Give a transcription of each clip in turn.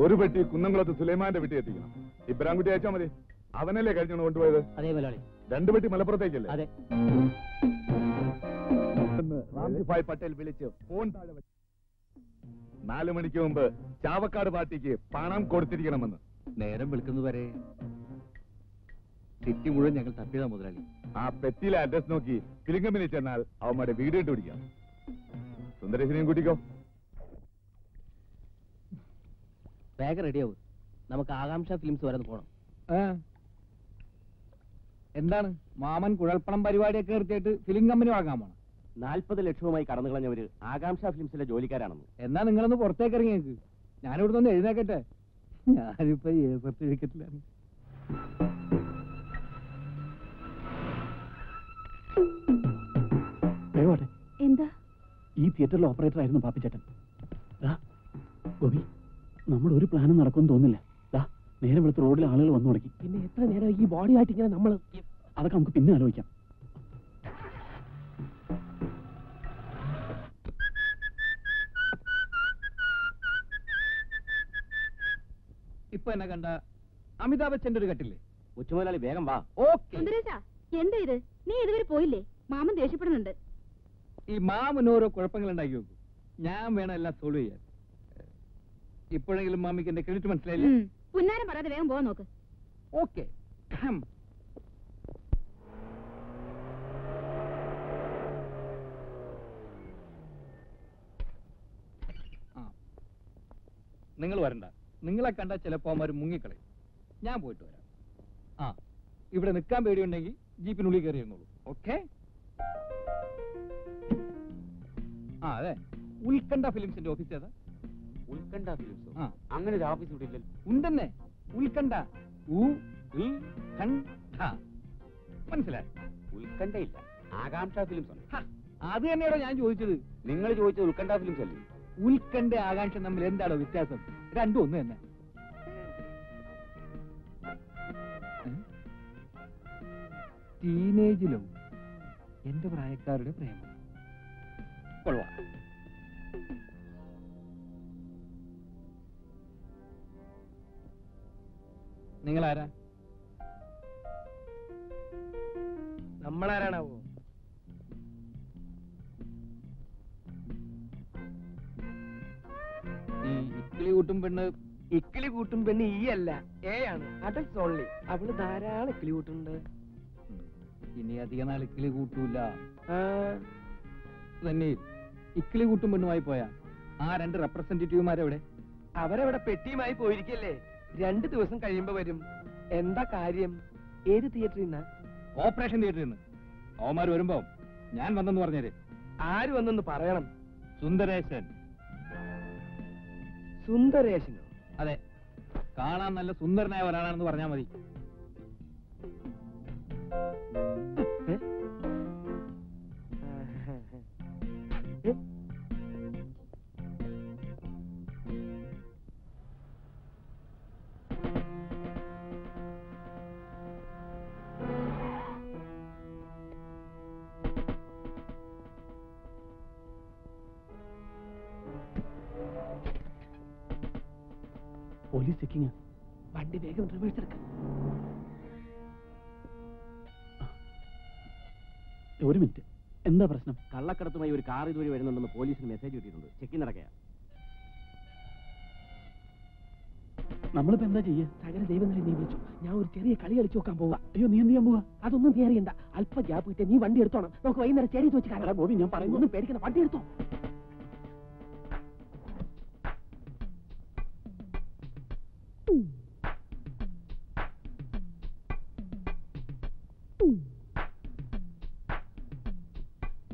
ഒരു പെട്ടി കുന്നംകുളത്ത് സുലൈമാന്റെ വീട്ടിൽ എത്തിക്കണം. ഇബ്രാൻകുട്ടി അയച്ചാ മതി. അവനല്ലേ കഴിഞ്ഞോണ്ട് കൊണ്ടുപോയത്? അതേ മുതലാളി. 2 പെട്ടി മലപ്പുറത്തേക്കല്ലേ? അതെ. റാംജിഭായ് പട്ടേൽ വിളിച്ച് ഫോൺ താഴെ വെച്ചു. 4 മണിക്ക് മുമ്പ് ചാവക്കാട് പാർട്ടിക്ക് പണം കൊടുത്തിരിക്കണമെന്ന്. നേരം വിളിക്കുന്നതുവരെ സിറ്റി മുഴുവൻ ഞങ്ങൾ തപ്പിയതാ മുതലാളി. ആ പെട്ടിയിലെ അഡ്രസ് നോക്കി ഫിലിംകമ്പനി ചെന്നാൽ അവന്മാരുടെ വീട് ഇട്ട് പിടിക്കാം. സുന്ദരേശനെയും കൂട്ടിക്കോ. വേഗം റെഡിയാവും. നമുക്ക് ആകാംക്ഷ ഫിലിംസ് വരെ പോണം. എന്താണ് മാമൻ കുഴൽപ്പണം പരിപാടിയൊക്കെ നിർത്തിയിട്ട് ഫിലിം കമ്പനി വാങ്ങാൻ പോണം? 40 ലക്ഷവുമായി കടന്നു കളഞ്ഞവര് ആകാംക്ഷ ഫിലിംസിലെ ജോലിക്കാരാണെന്ന്. എന്നാ നിങ്ങളൊന്ന് പുറത്തേക്ക് ഇറങ്ങിയേക്ക്. ഞാനിവിടെ ഒന്ന് എഴുന്നേക്കട്ടെ. ഞാനിപ്പോ സർട്ടിഫിക്കറ്റിലാണ്. എന്താ? ഈ തിയേറ്ററിലെ ഓപ്പറേറ്റർ ആയിരുന്നു പാപ്പിച്ചേട്ടൻ. ഗോപി, നമ്മൾ ഒരു പ്ലാനും നടക്കുമെന്ന് തോന്നില്ല. നേരെ വെളുത്ത് റോഡിൽ ആളുകൾ വന്നു തുടങ്ങി. പിന്നെ എത്ര നേരം ഈ ബോഡി ആയിട്ട് ഇങ്ങനെ നമ്മൾ? അതൊക്കെ നമുക്ക് പിന്നെ ആലോചിക്കാം. ഇപ്പൊ എന്നെ കണ്ട അമിതാഭ് ബച്ചന്റെ ഒരു കട്ടില്ലേ? ഉച്ചമുതലാളി വേഗം വാ. ഓക്കെ. എന്താ ഇത്? നീ ഇതുവരെ പോയില്ലേ? മാമൻ ദേഷ്യപ്പെടുന്നുണ്ട്. ഈ മാമന് ഓരോ കുഴപ്പങ്ങൾ ഉണ്ടാക്കി വെക്കും. ഞാൻ വേണം എല്ലാം സോൾവ് ചെയ്യാൻ. ഇപ്പോഴെങ്കിലും മാമിക്ക് എന്റെ ക്രെഡിറ്റ് മനസ്സിലായില്ലേ? പുന്നാരം പറയാതെ വേഗം പോവാൻ നോക്ക്. ഓക്കെ. നിങ്ങൾ വരണ്ട. നിങ്ങളെ കണ്ട ചിലപ്പോ അവന്മാർ മുങ്ങിക്കളയും. ഞാൻ പോയിട്ട് വരാം. ഇവിടെ നിൽക്കാൻ പേടിയുണ്ടെങ്കിൽ ജീപ്പിനുള്ളിൽ കയറിയിരുന്നുള്ളൂ. ഓക്കെ? അതെ. ഉത്കണ്ഠ ഫിലിംസിന്റെ ഓഫീസ് ഏതാ? ഉത്കണ്ഠ ഫിലിംസോ? അങ്ങനെ ഒരു ഓഫീസ് ഇവിടെ ഇല്ലല്ലോ. ഉണ്ടെന്നെ. ഉത്കണ്ഠ. മനസ്സിലായി? ഉത്കണ്ഠയില്ല, ആകാംക്ഷ ഫിലിംസ് ഉണ്ട്. അത് തന്നെയാണോ ഞാൻ ചോദിച്ചത്? നിങ്ങൾ ചോദിച്ചത് ഉത്കണ്ഠ ഫിലിംസ് അല്ലേ? ഉത്കണ്ഠ ആകാംക്ഷ തമ്മിൽ എന്താണോ വ്യത്യാസം? രണ്ടും ഒന്ന് തന്നെ. ടീനേജിലും എന്റെ പ്രായക്കാരുടെ പ്രേമം കൊള്ളാം. നിങ്ങളാരാ? നമ്മളാരാണാവോ? ഈ ഇക്കിളി കൂട്ടും പെണ്ണ്. ഇക്കിളി കൂട്ടും പെണ്ണ് ഈ അല്ല, എ ആണ്. Adults only. അവള് ധാരാളം ഇക്കിളി കൂട്ടുണ്ട്. ഇനി അധിക നാൾ ഇക്കിളി കൂട്ടൂല. തന്നെ ഇക്കിളി കൂട്ടും പെണ്ണുമായി പോയാ ആ 2 റെപ്രസെന്റേറ്റീവുമാരെവിടെ? അവരവിടെ പെട്ടിയുമായി പോയിരിക്കല്ലേ. 2 ദിവസം കഴിയുമ്പോ വരും. എന്താ കാര്യം? ഏത് തിയേറ്ററിൽ നിന്നാ? ഓപ്പറേഷൻ തിയേറ്ററിൽ നിന്ന്. അവന്മാർ വരുമ്പോ ഞാൻ വന്നെന്ന് പറഞ്ഞേര്. ആര് വന്നെന്ന് പറയണം? സുന്ദരേശൻ. സുന്ദരേശനോ? അതെ, കാണാൻ നല്ല സുന്ദരനായ ഒരാളാണെന്ന് പറഞ്ഞാൽ മതി. Police checking. വണ്ടി വേഗം റിവേഴ്സ് എടുക്ക. ഒരു മിനിറ്റ്. എന്താ പ്രശ്നം? കള്ളക്കടത്തുമായി ഒരു കാർ ഇതുവഴി വരുന്നുണ്ടെന്ന് പോലീസിന് മെസ്സേജ് കിട്ടിയിട്ടുണ്ട്. ചെക്കിങ് നടക്കുക. നമ്മളിപ്പോ എന്താ ചെയ്യാ? സകല ദൈവങ്ങളെ നീ വിളിച്ചു. ഞാൻ ഒരു ചെറിയ കളി കളിച്ചു നോക്കാൻ പോവാ. അയ്യോ, നീ എന്ത് ചെയ്യാൻ പോവാ? അതൊന്നും നീ അറിയണ്ട. അല്പ ഗ്യാപ്പ് കിട്ടിയ നീ വണ്ടി എടുത്തോണം. നമുക്ക് വൈകുന്നേരം ചേരി വെച്ച് കാണാം. ഗോപി, ഞാൻ പറയുന്നു. ഒന്നും പേടിക്കണം, വണ്ടി എടുത്തോ.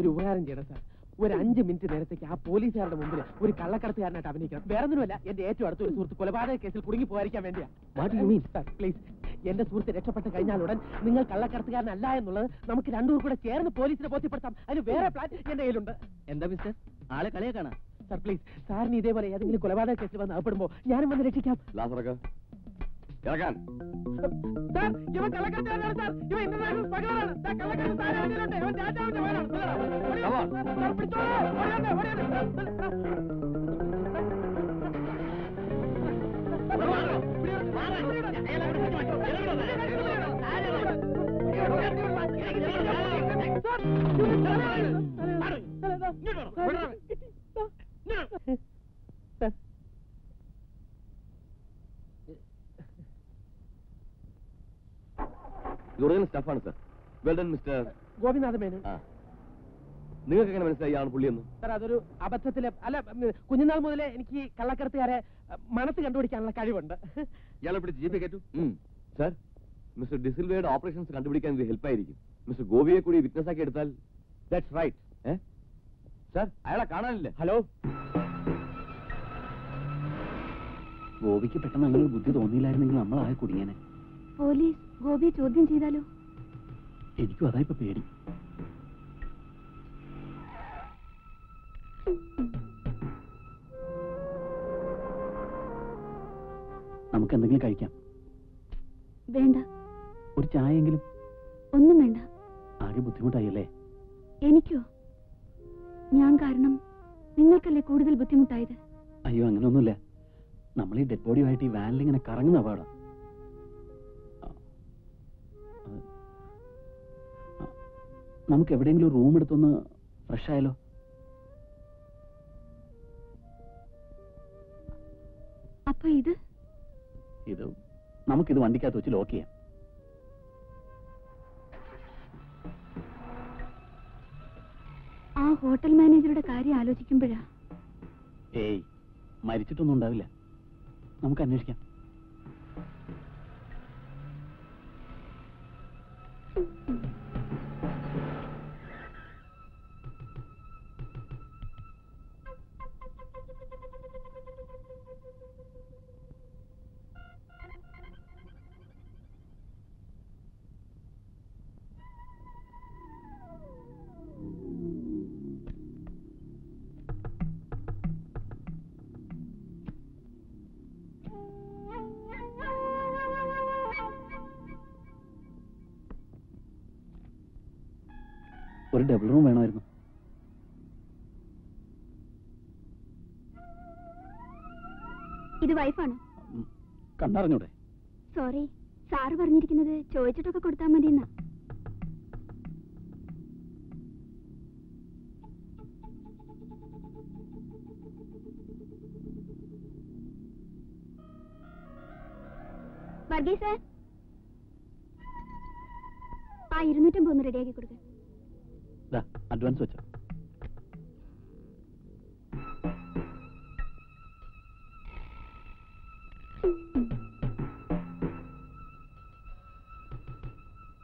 ഒരു ഉപകാരം ചെയ്യണം സാർ. ഒരു 5 മിനിറ്റ് നേരത്തേക്ക് ആ പോലീസുകാരുടെ മുമ്പിൽ ഒരു കള്ളക്കടത്തുകാരനായിട്ട് അഭിനയിക്കണം. വേറെ ഒന്നുമല്ല, എന്റെ ഏറ്റവും അടുത്ത ഒരു സുഹൃത്ത് കൊലപാതക കേസിൽ കുടുങ്ങി പോകാതിരിക്കാൻ വേണ്ടിയാ. What you mean sir? Please, എന്റെ സുഹൃത്ത് രക്ഷപ്പെട്ട് കഴിഞ്ഞാലുടൻ നിങ്ങൾ കള്ളക്കടത്തുകാരനല്ല എന്നുള്ളത് നമുക്ക് 2 കൂടെ ചേർന്ന് പോലീസിനെ ബോധ്യപ്പെടുത്താം. അതിന് വേറെ പ്ലാൻ എന്റെ കയ്യിലുണ്ട്. എന്താ മിസ്റ്റർ, ആളെ കളിയാക്കാണ്? സാർ പ്ലീസ്, സാറിന് ഇതേപോലെ ഏതെങ്കിലും കൊലപാതക കേസിൽ വന്ന് അകപ്പെടുമ്പോ ഞാനും വന്ന് രക്ഷിക്കാം. ഇറക്കാൻ. സാർ ഇവൻ കള്ളക്കടത്തുകാരനാണ് സാർ. ഇവൻ ഇന്റർനാഷണൽ സ്മഗ്ലറാണ്. സാർ കള്ളക്കടത്ത് താരവണ്ടിയിലുണ്ട്. ഇവൻ രാജാവിന്റെ മകനാണ്. സാർ പിടിച്ചോളൂ. ഓടിയാണ്ട്, ഓടിയാണ്ട്. ഒറിജിനൽ സ്റ്റാഫാണ് sir. Well done mister Gopinath Menon. നിങ്ങൾക്ക് എങ്ങനെ മനസ്സിലായി ആണ് പുള്ളിയെന്ന്? സാർ അതൊരു അബദ്ധത്തില് അല്ല, കുഞ്ഞുനാൾ മുതലേ എനിക്ക് ഈ കള്ളക്കടത്തുകാരെ മനസ്സ് കണ്ടുപിടിക്കാനുള്ള കഴിവുണ്ട്. ഇയാളെ പിടിച്ച് ജീപ്പേ കയറ്റു. സാർ, മിസ്റ്റർ ഡിസിൽവയുടെ ഓപ്പറേഷൻസ് കണ്ടുപിടിക്കാൻ ഇത് ഹെൽപ്പായിരിക്കും. മിസ്റ്റർ ഗോപിയെ കൂടി വിറ്റ്നസ് ആക്കി എടുത്താൽ. That's right. സാർ, അയാളെ കാണാനില്ല. ഹലോ. ഗോപിക്ക് പെട്ടെന്ന് അങ്ങനെ ഒരു ബുദ്ധി തോന്നിയില്ലായിരുന്നെങ്കിൽ നമ്മളായി കുടുങ്ങിയനെ. പോലീസ് ഗോപിയെ ചോദ്യം ചെയ്താലോ? എനിക്കും അതായിപ്പോ പേടി. നമുക്ക് എന്തെങ്കിലും കഴിക്കാം. വേണ്ട. ഒരു ചായയെങ്കിലും. ഒന്നും വേണ്ട. ആകെ ബുദ്ധിമുട്ടായല്ലേ? എനിക്കോ? ഞാൻ കാരണം നിങ്ങൾക്കല്ലേ കൂടുതൽ ബുദ്ധിമുട്ടായത്? അയ്യോ, അങ്ങനെയൊന്നുമില്ല. നമ്മൾ ഈ ഡെഡ് ബോഡിയുമായിട്ട് ഈ വാനിൽ ഇങ്ങനെ കറങ്ങുന്ന അപകടം. നമുക്ക് എവിടെയെങ്കിലും ഒരു റൂം എടുത്തൊന്ന് ഫ്രഷ് ആയാലോ? അപ്പൊ ഇത് നമുക്കിത് വണ്ടിക്കകത്ത് വെച്ച് ലോക്ക് ചെയ്യാം. ആ ഹോട്ടൽ മാനേജറുടെ കാര്യം ആലോചിക്കുമ്പോഴാ. ഏയ്, മരിച്ചിട്ടൊന്നും ഉണ്ടാവില്ല. നമുക്ക് അന്വേഷിക്കാം. ഒരു ഡബിൾ റൂം വേണമായിരുന്നു. ഇത് വൈഫാണോ? കണ്ടറിഞ്ഞൂടെ? സോറി, സാറ് പറഞ്ഞിരിക്കുന്നത് ചോദിച്ചിട്ടൊക്കെ കൊടുത്താൽ മതി എന്നാ. വർഗീസ്, ആ 250 ഒന്ന് റെഡിയാക്കി കൊടുക്ക. അഡ്വാൻസ് വെച്ചോ.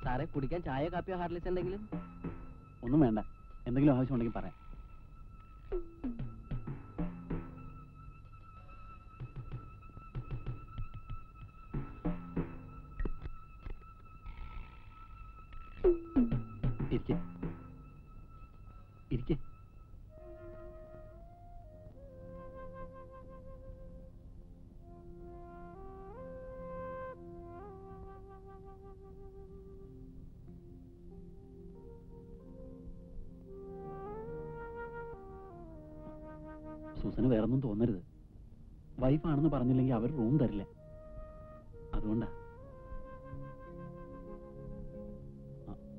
സാറേ, കുടിക്കാൻ ചായ കാപ്പിയോ ഹാർലിക്സ് എന്തെങ്കിലും? ഒന്നും വേണ്ട. എന്തെങ്കിലും ആവശ്യമുണ്ടെങ്കിൽ പറയാം. ഇരിക്കെ ഇരിക്കെ. സൂസന് വേറൊന്നും തോന്നരുത്. വൈഫാണെന്ന് പറഞ്ഞില്ലെങ്കിൽ അവർ റൂം തരില്ല. അതുകൊണ്ടാ.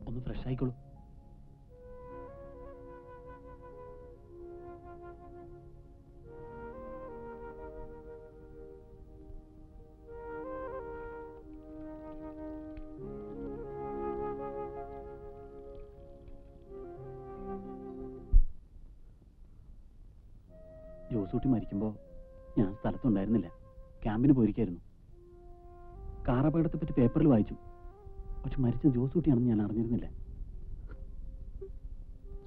ഒന്ന് ഫ്രഷ് ആയിക്കോളൂ. ജോസൂട്ടി മരിക്കുമ്പോൾ ഞാൻ സ്ഥലത്തുണ്ടായിരുന്നില്ല. ക്യാമ്പിന് പോയിരിക്കായിരുന്നു. കാർ അപകടത്തെപ്പറ്റി പേപ്പറിൽ വായിച്ചു. പക്ഷെ മരിച്ച ജോസൂട്ടിയാണെന്ന് ഞാൻ അറിഞ്ഞിരുന്നില്ല.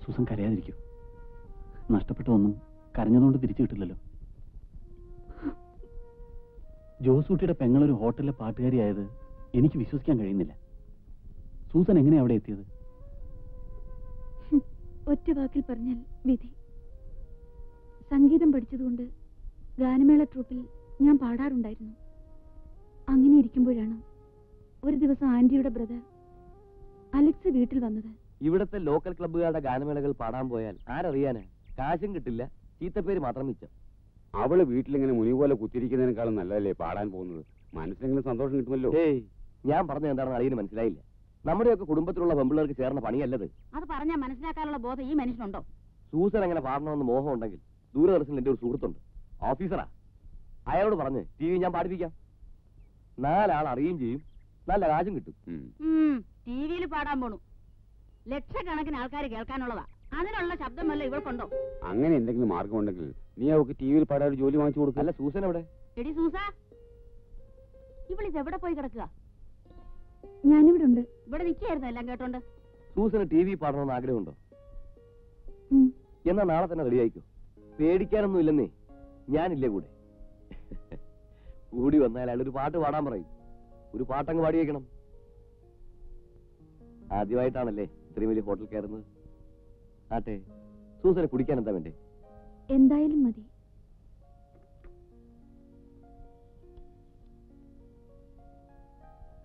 സൂസൻ കരയാതിരിക്കൂ. നഷ്ടപ്പെട്ടതൊന്നും കരഞ്ഞതുകൊണ്ട് തിരിച്ചു കിട്ടില്ലല്ലോ. ജോസൂട്ടിയുടെ പെങ്ങളൊരു ഹോട്ടലിലെ പാട്ടുകാരിയായത് എനിക്ക് വിശ്വസിക്കാൻ കഴിയുന്നില്ല. സൂസൻ എങ്ങനെയാ അവിടെ എത്തിയത്? ഒറ്റ വാക്കിൽ പറഞ്ഞാൽ വിധി. സംഗീതം പഠിച്ചതുകൊണ്ട് ഗാനമേള ട്രൂപ്പിൽ ഞാൻ പാടാറുണ്ടായിരുന്നു. അങ്ങനെ ഇരിക്കുമ്പോഴാണ് ഒരു ദിവസം ആന്റിയുടെ ബ്രദർ അലക്സ് വീട്ടിൽ വന്നത്. ഇവിടത്തെ ലോക്കൽ ക്ലബ്ബുകാരുടെ ഗാനമേളകൾ പാടാൻ പോയാൽ ആരറിയാന്? കാശും കിട്ടില്ല, ചീത്തപ്പേര് മാത്രം മിച്ചം. അവള് വീട്ടിലിങ്ങനെ മുനി പോലെ കുത്തിരിക്കുന്നതിനേക്കാളും നല്ലതല്ലേ പാടാൻ പോകുന്നത്? മനസ്സിലെങ്കിലും സന്തോഷം കിട്ടുമല്ലോ. ഏയ്, ഞാൻ പറഞ്ഞത് എന്താണെന്ന് അളിയന് മനസ്സിലായില്ല. നമ്മുടെയൊക്കെ കുടുംബത്തിലുള്ള പെമ്പിള്ളേർക്ക് ചേർന്ന പണിയല്ലത്. അത് പറഞ്ഞാൽ മനസ്സിലാക്കാനുള്ള ബോധം ഈ മനുഷ്യനുണ്ടോ? സൂസൻ എങ്ങനെ പാടണമെന്ന് മോഹം ഉണ്ടെങ്കിൽ ദൂരദർശനിൽ എന്റെ ഒരു സുഹൃത്തുണ്ട്, ഓഫീസറാ. അയാളോട് പറഞ്ഞ് ടി വി ഞാൻ പാടിപ്പിക്കാം. 4 ആൾ അറിയുകയും ചെയ്യും, നല്ല കാശും കിട്ടും. ടി വിയിൽ പാടാൻ പോണു. ലക്ഷക്കണക്കിന് ആൾക്കാർ കേൾക്കാനുള്ളതാ. അതിനുള്ള ശബ്ദം വല്ല ഇവൾക്കുണ്ടോ? അങ്ങനെ എന്തെങ്കിലും മാർഗമുണ്ടെങ്കിൽ നീ അവൾക്ക് ടി വിയിൽ പാടാൻ ഒരു ജോലി വാങ്ങിച്ചു കൊടുക്കും. അല്ല, സൂസൻ എവിടെ? എടി സൂസ, ഇവളിത് എവിടെ പോയി കിടക്കുക? ഞാനിവിടെ ഉണ്ട്. ഇവിടെ നിൽക്കായിരുന്നു എല്ലാം കേട്ടോണ്ട്. സൂസന് ടി വി പാടണമെന്ന് ആഗ്രഹമുണ്ടോ? എന്നാ നാളെ തന്നെ റെഡി ആയിക്കോ. പേടിക്കാനൊന്നും ഇല്ലെന്നേ, ഞാനില്ലേ കൂടെ. കൂടി വന്നാൽ അയാൾ ഒരു പാട്ട് പാടാൻ പറയും. ഒരു പാട്ടങ്ങ് പാടി വയ്ക്കണം. ആദ്യമായിട്ടാണല്ലേ ഇത്രയും വലിയ ഹോട്ടൽ കയറുന്നത്. ആട്ടെ, സൂസനെ കുടിക്കാൻ എന്താ വേണ്ടേ? എന്തായാലും മതി.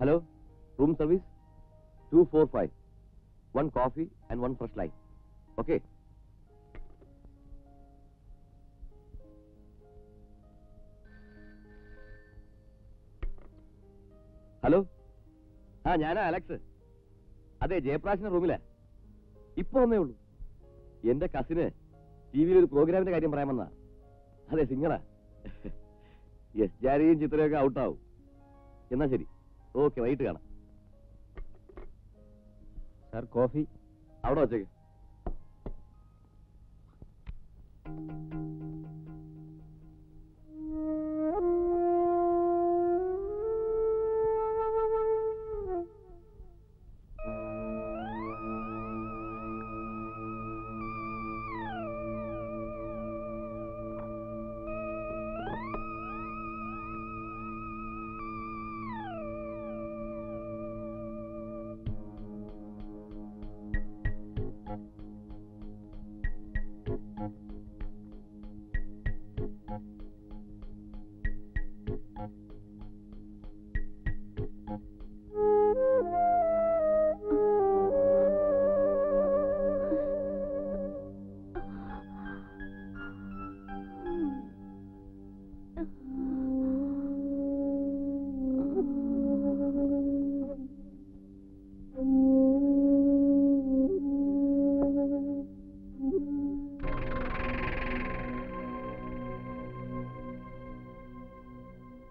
Hello, room service 245. 1 coffee and 1 fresh lime. Okay. Hello, ഞാനാ അലക്സ്. അതെ, ജയപ്രാശിന്റെ റൂമിലാ. ഇപ്പൊ വന്നേ ഉള്ളൂ. എന്റെ കസിന് ടി വിയിൽ ഒരു പ്രോഗ്രാമിന്റെ കാര്യം പറയാൻ വന്നാ. അതെ, സിംഗറാ. യെസ്, ജാരിയും ചിത്രയൊക്കെ ഔട്ടാവും. എന്നാ ശരി, ഓക്കെ, വൈകിട്ട് കാണാം. സാർ, കോഫി അവിടെ വച്ചേക്ക്.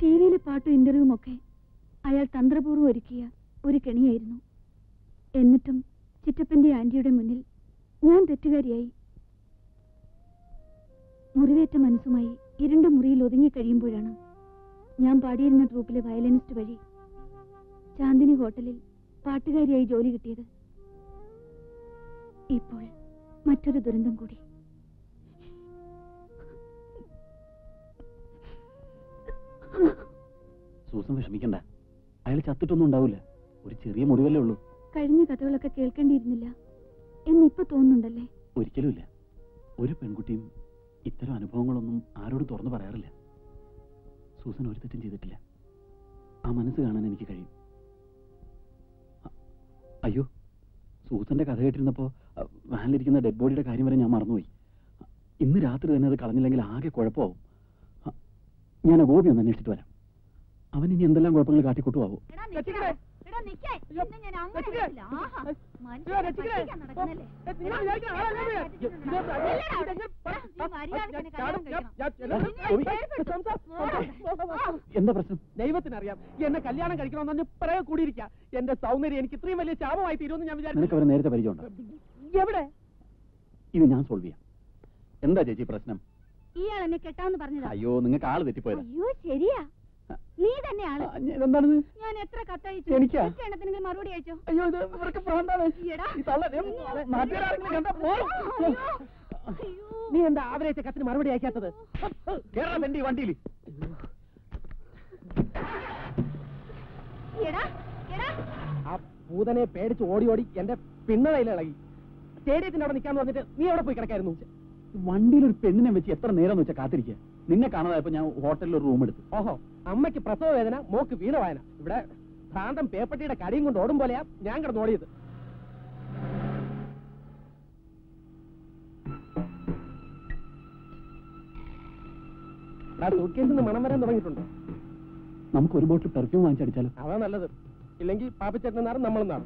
ടിവിയിലെ പാട്ടും ഇന്റർവ്യൂവും ഒക്കെ അയാൾ തന്ത്രപൂർവ്വം ഒരുക്കിയ ഒരു കെണിയായിരുന്നു. എന്നിട്ടും ചിറ്റപ്പന്റെ ആന്റിയുടെ മുന്നിൽ ഞാൻ തെറ്റുകാരിയായി. മുറിവേറ്റ മനസ്സുമായി ഇരുണ്ട മുറിയിൽ ഒതുങ്ങിക്കഴിയുമ്പോഴാണ് ഞാൻ പാടിയിരുന്ന ട്രൂപ്പിലെ വയലിനിസ്റ്റ് വഴി ചാന്ദിനി ഹോട്ടലിൽ പാട്ടുകാരിയായി ജോലി കിട്ടിയത്. ഇപ്പോൾ മറ്റൊരു ദുരന്തം കൂടി. സൂസൻ വിഷമിക്കണ്ട, അയാൾ ചത്തിട്ടൊന്നും ഉണ്ടാവില്ല. ഒരു ചെറിയ മുറിവല്ലേ ഉള്ളൂ. കഴിഞ്ഞ കഥകളൊക്കെ കേൾക്കേണ്ടിയിരുന്നില്ല എന്നിപ്പോ തോന്നുന്നുണ്ടല്ലേ? ഒരിക്കലുമില്ല. ഒരു പെൺകുട്ടിയും ഇത്തരം അനുഭവങ്ങളൊന്നും ആരോടും തുറന്നു പറയാറില്ല. സൂസൻ ഒരു തെറ്റും ചെയ്തിട്ടില്ല. ആ മനസ്സ് കാണാൻ എനിക്ക് കഴിയും. അയ്യോ, സൂസന്റെ കഥ കേട്ടിരുന്നപ്പോ വാനിലിരിക്കുന്ന ഡെഡ് ബോഡിയുടെ കാര്യം വരെ ഞാൻ മറന്നുപോയി. ഇന്ന് രാത്രി തന്നെ അത് കളഞ്ഞില്ലെങ്കിൽ ആകെ കുഴപ്പമാവും. ഞാൻ ഗോപി ഒന്ന് അന്വേഷിച്ചിട്ട് വരാം. അവൻ ഇനി എന്തെല്ലാം കുഴപ്പങ്ങൾ കാട്ടിക്കൂട്ടുവാവോ? എന്താ പ്രശ്നം? ദൈവത്തിനറിയാം. എന്നെ കല്യാണം കഴിക്കണമെന്ന് പറഞ്ഞ് പിറകെ കൂടിയിരിക്കുക. എന്റെ സൗന്ദര്യം എനിക്ക് ഇത്രയും വലിയ ശാപമായി തീരുമെന്ന് ഞാൻ വിചാരിച്ചു. നിനക്ക് അവരെ നേരത്തെ പരിചയമുണ്ടോ? എവിടെ? ഇത് ഞാൻ സോൾവ് ചെയ്യാം. എന്താ ചേച്ചി പ്രശ്നം? ഇയാൾ എന്നെ കെട്ടാന്ന് പറഞ്ഞതാ. അയ്യോ, നിങ്ങൾക്ക് ആള് തെറ്റിപ്പോയതാ. അയ്യോ, ശരിയാ, നീ തന്നെയാണ്. എന്താണിത്? ഞാൻ എത്ര കത്തയച്ചു. എനിക്കാ? എണ്ണത്തിന് മറുപടി അയച്ചോ? അയ്യോ, ഇത് ഇവർക്ക് ഭ്രാന്താണ്. നീ എന്താ അവരയച്ച കത്തിന് മറുപടി അയക്കാത്തത്? കേരളം എന്റെ വണ്ടിയിൽ. ആ പൂതനെ പേടിച്ച് ഓടി ഓടി എന്റെ പിന്നടയിൽ ഇളകി. സ്റ്റേഡിയത്തിന്റെ അവിടെ നിൽക്കാന്ന് പറഞ്ഞിട്ട് നീ എവിടെ പോയി കിടക്കായിരുന്നു? വണ്ടിയിൽ ഒരു പെണ്ണിനെ വെച്ച് എത്ര നേരം വെച്ചാൽ കാത്തിരിക്കുക? നിന്നെ കാണാതായപ്പോ ഞാൻ ഹോട്ടലിൽ ഒരു റൂം എടുത്തു. ഓഹോ, അമ്മയ്ക്ക് പ്രസവ വേദന, മോക്ക് വീണ വായന. ഇവിടെ ഭ്രാന്തം പേപ്പട്ടിയുടെ കടിയും കൊണ്ട് ഓടും പോലെയാ ഞാൻ കിടന്നോടിയത്. സൂട്ട്കേസിൽ നിന്ന് മണം വരാൻ തുടങ്ങിയിട്ടുണ്ട്. നമുക്ക് ഒരു ബോട്ടിൽ പെർഫ്യൂം വാങ്ങിച്ചടിച്ചാലോ? അതാ നല്ലത്. ഇല്ലെങ്കിൽ പാപ്പിച്ചേട്ടൻ നാറും നമ്മളും നാറും.